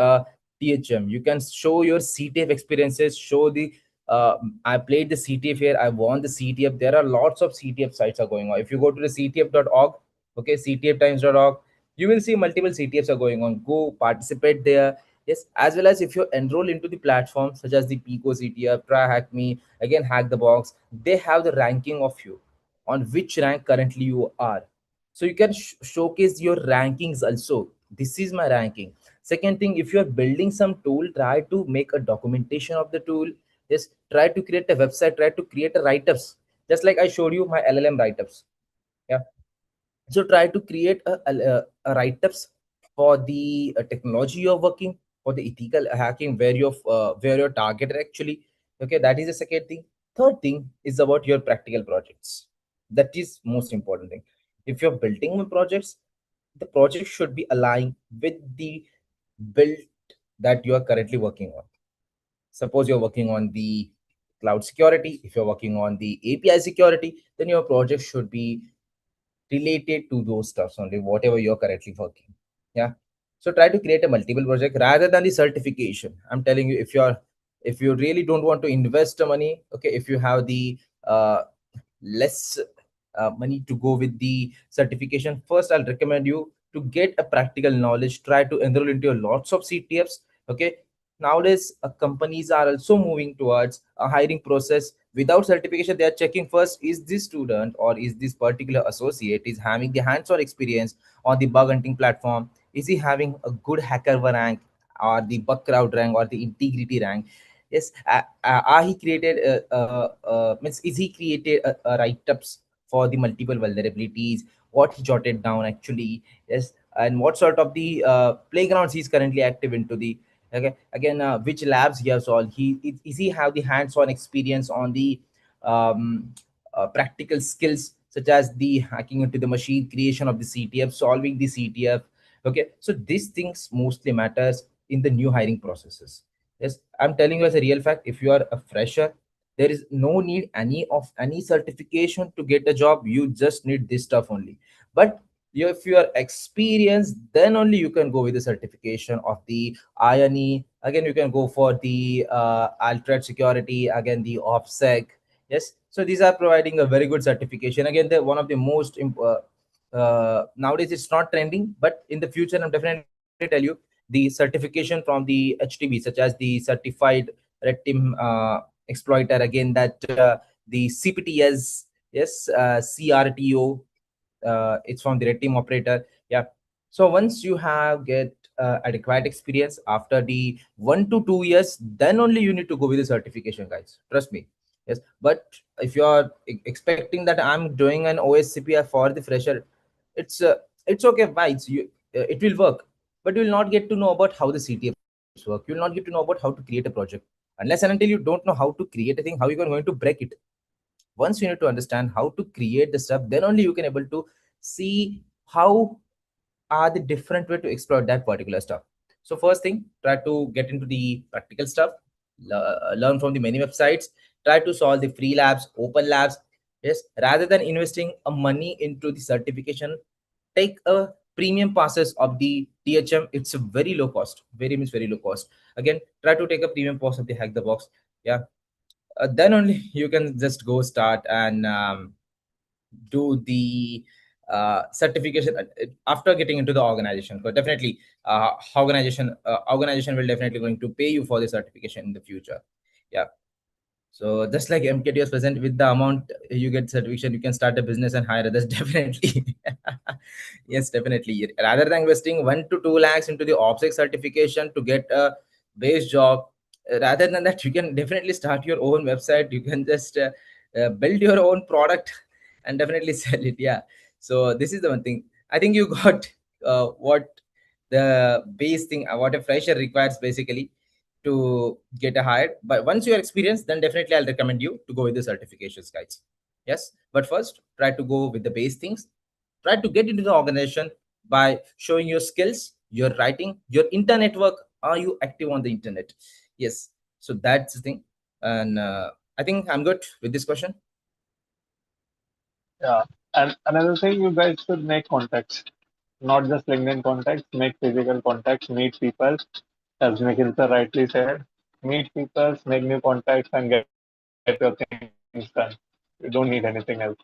THM. You can show your CTF experiences, show the I played the CTF here, I won the CTF. There are lots of CTF sites are going on. If you go to the ctf.org, okay, ctftimes.org, you will see multiple CTFs are going on. Go participate there. Yes, as well as if you enroll into the platforms such as the Pico CTF, Try Hack Me, again Hack the Box, they have the ranking of you, on which rank currently you are. So you can showcase your rankings also. This is my ranking. Second thing, if you are building some tool, try to make a documentation of the tool. Yes, try to create a website, try to create a write-ups, just like I showed you my LLM write-ups. Yeah, so try to create a write-ups for the technology you're working, for the ethical hacking where you're targeted actually. Okay, that is the second thing. Third thing is about your practical projects. That is most important thing. If you're building projects, the project should be aligned with the build that you are currently working on. Suppose you're working on the cloud security, if you're working on the API security, then your project should be related to those stuffs only, whatever you're currently working. Yeah. So try to create a multiple project rather than the certification. I'm telling you, if you really don't want to invest the money, okay, if you have the less money to go with the certification, first I'll recommend you to get a practical knowledge. Try to enroll into lots of CTFs. Okay, nowadays companies are also moving towards a hiring process without certification. They are checking first, is this student or is this particular associate is having the hands-on experience on the bug hunting platform, is he having a good hacker rank or the bug crowd rank or the integrity rank. Yes, are he created means is he created write-ups for the multiple vulnerabilities, what he jotted down actually. Yes, and what sort of the playgrounds he's currently active into the. Okay, again, which labs he has solved, is he have the hands-on experience on the um, practical skills such as the hacking into the machine, creation of the CTF, solving the CTF. Okay, so these things mostly matters in the new hiring processes. Yes, I'm telling you as a real fact, if you are a fresher, there is no need any certification to get a job. You just need this stuff only. But if you are experienced, then only you can go with the certification of the INE. Again, you can go for the Altred security, again the OPSEC. Yes, so these are providing a very good certification. Again, they're one of the most nowadays it's not trending, but in the future I'm definitely tell you the certification from the HTB, such as the certified red team exploiter, again that the CPTS, yes, CRTO, it's from the red team operator. Yeah, so once you have get adequate experience after the 1 to 2 years, then only you need to go with the certification, guys, trust me. Yes, but if you are expecting that I'm doing an OSCP for the fresher, it's okay, why it will work, but you will not get to know about how the CTFs work. You will not get to know about how to create a project. Unless and until you don't know how to create a thing, how you are going to break it. Once you need to understand how to create the stuff, then only you can able to see how are the different way to exploit that particular stuff. So first thing, try to get into the practical stuff, learn from the many websites, try to solve the free labs, open labs. Yes, rather than investing a money into the certification, take a premium passes of the THM, it's a very low cost, very means very low cost. Again, try to take a premium pass of the Hack the Box. Yeah, then only you can just go start and do the certification after getting into the organization. But definitely organization will definitely going to pay you for the certification in the future. Yeah, so just like MKTOS present, with the amount you get certification, you can start a business and hire others. Definitely. Yes, definitely. Rather than investing 1 to 2 lakhs into the OPSEC certification to get a base job, rather than that, you can definitely start your own website. You can just build your own product and definitely sell it. Yeah. So this is the one thing. I think you got what the base thing, what a fresher requires basically to get a hired. But once you are experienced, then definitely I'll recommend you to go with the certifications, guys. Yes, but first try to go with the base things. Try to get into the organization by showing your skills, your writing, your internet work. Are you active on the internet? Yes, so that's the thing. And I think I'm good with this question. Yeah. And another thing, you guys should make contacts, not just LinkedIn contacts, make physical contacts, meet people, as Nikhil sir rightly said, meet people, make new contacts, and get your things done. You don't need anything else.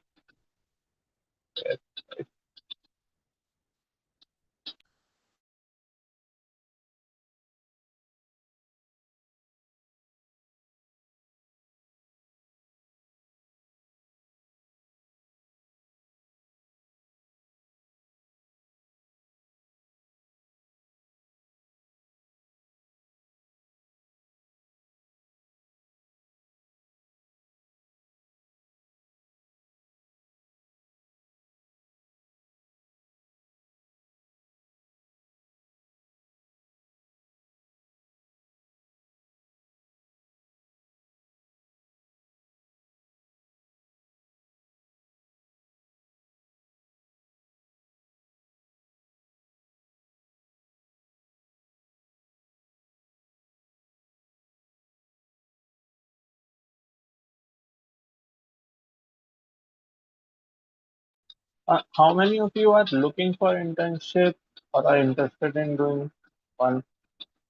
How many of you are looking for internship or are interested in doing one?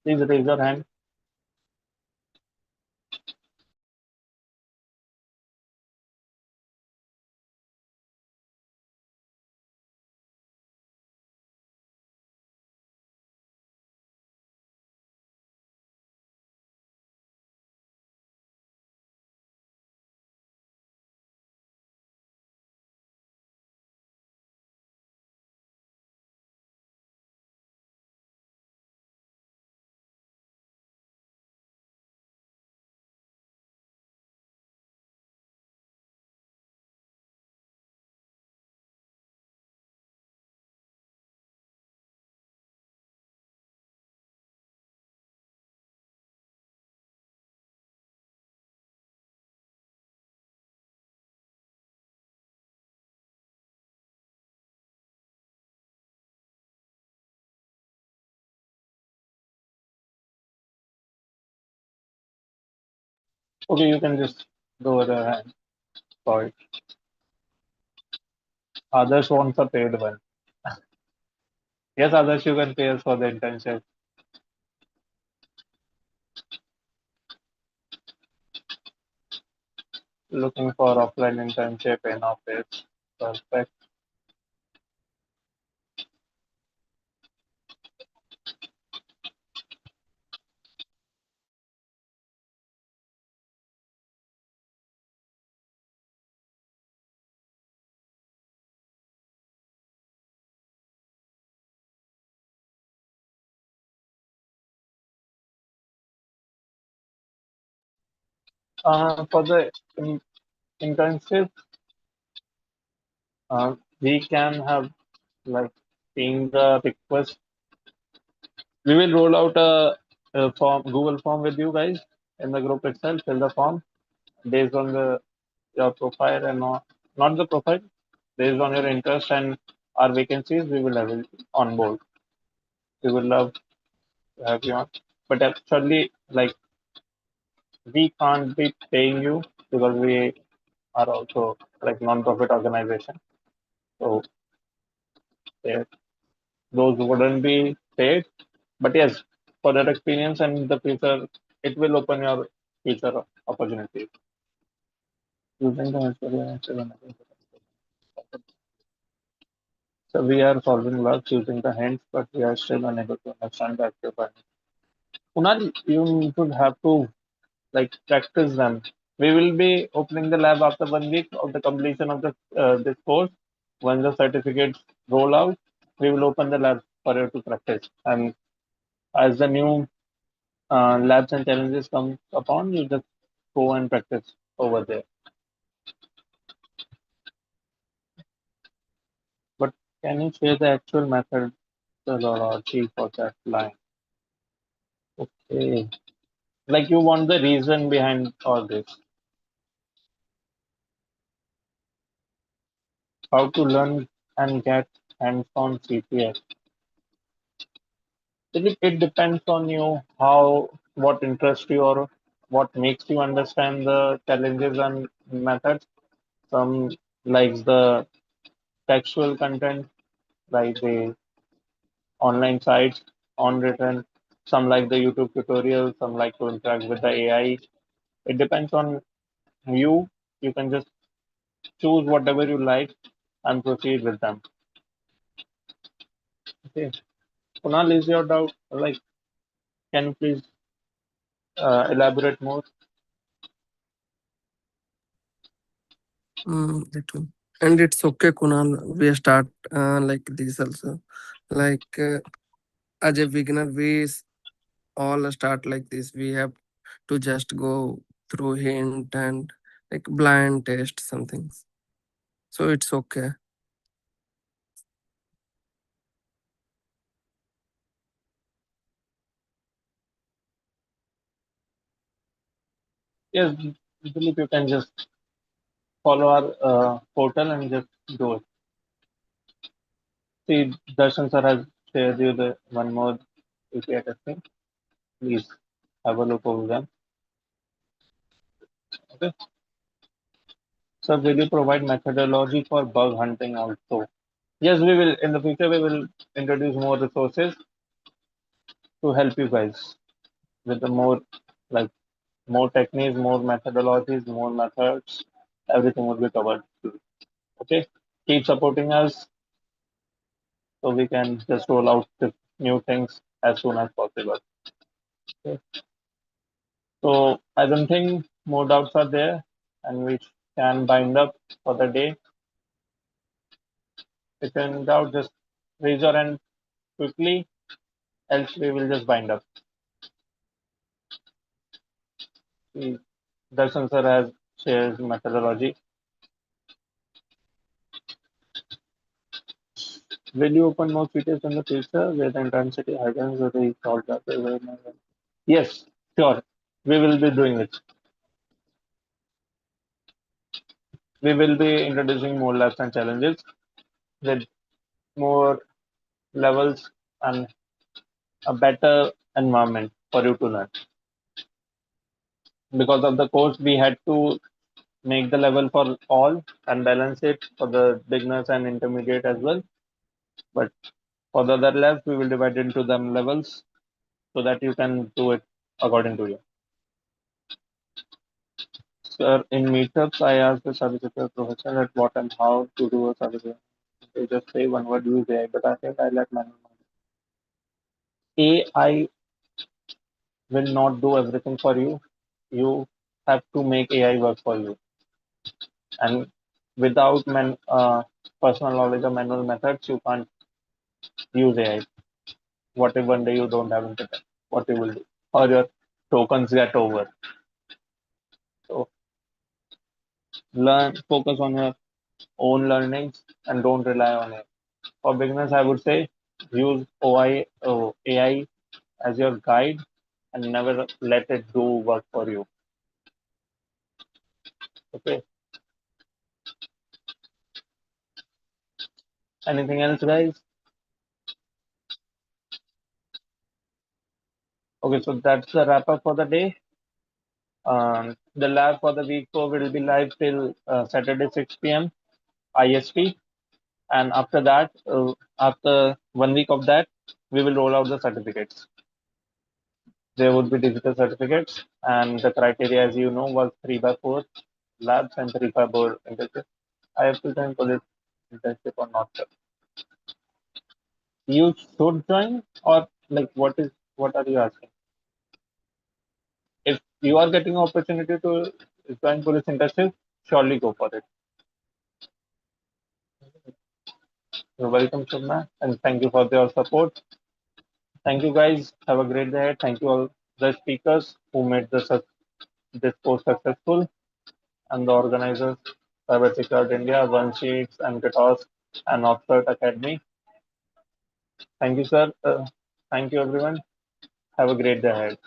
Please raise your hand. Okay, you can just lower the hand. Sorry. Others wants a paid one. Yes, others you can pay us for the internship. Looking for offline internship in office. Perfect. For the internship, we can have like seeing the request. We will roll out a form, Google form with you guys in the group itself. Fill the form based on the your profile and not the profile, based on your interest and our vacancies. We will have it on board. We would love to have you on, but actually, like we can't be paying you because we are also like non-profit organization. So yeah. those wouldn't be paid. But yes, for that experience and in the future, it will open your future opportunities. Using the so we are solving logs using the hands, but we are still unable to understand the active button. Kunal, you should have to like practice them. We will be opening the lab after 1 week of the completion of the this course. When the certificates roll out, we will open the lab for you to practice. And as the new labs and challenges come upon, you just go and practice over there. But can you share the actual methodology for that line? Okay. Like you want the reason behind all this. How to learn and get hands-on CPS. It depends on you how what interests you or what makes you understand the challenges and methods. Some likes the textual content, like the online sites on written. Some like the YouTube tutorials. Some like to interact with the AI. It depends on you. You can just choose whatever you like and proceed with them. Okay. Kunal, is your doubt like? Can you please elaborate more? It will. And it's okay, Kunal. We start like this also. Like as a beginner, all start like this. We have to just go through hint and like blind test some things. So it's okay. Yes, Philip, you can just follow our portal and just do it. See, Darshan sir has shared you the one more API testing. Please have a look over them. Okay. So will you provide methodology for bug hunting also? Yes, we will. In the future, we will introduce more resources to help you guys with the more like more techniques, more methodologies, more methods. Everything will be covered. Okay. Keep supporting us so we can just roll out the new things as soon as possible. Okay. So I don't think more doubts are there and we can bind up for the day. If in doubt, just raise your hand quickly, else we will just bind up. See, Darshan sir has shared methodology. Will you open more features in the future where the intensity happens or the salt data? Yes, sure. We will be doing it. We will be introducing more labs and challenges with more levels and a better environment for you to learn. Because of the course, we had to make the level for all and balance it for the beginners and intermediate as well. But for the other labs, we will divide into them levels so that you can do it according to you. Sir, in meetups, I asked the cybersecurity professor at what and how to do a cybersecurity. They just say one word, use AI, but I think I let manual. AI will not do everything for you. You have to make AI work for you. And without personal knowledge of manual methods, you can't use AI. What if one day you don't have internet? What you will do? Or your tokens get over. So learn, focus on your own learnings and don't rely on it. For beginners, I would say use AI as your guide and never let it do work for you. Okay. Anything else, guys? Okay, so that's the wrap up for the day. The lab for the week 4 will be live till Saturday 6 p.m. IST. And after that, after 1 week of that, we will roll out the certificates. There would be digital certificates, and the criteria, as you know, was 3x4 labs and 3x4 internship. I have to join college internship or not, sir? You should join, or like what are you asking? If you are getting opportunity to join police internship, surely go for it. You're welcome, Shubhna, and thank you for your support. Thank you, guys. Have a great day. Thank you all the speakers who made this course successful, and the organizers, CyberSecurity India, Vulnshields, MKITOS, and Opswatacademy. Thank you, sir. Thank you, everyone. Have a great day ahead.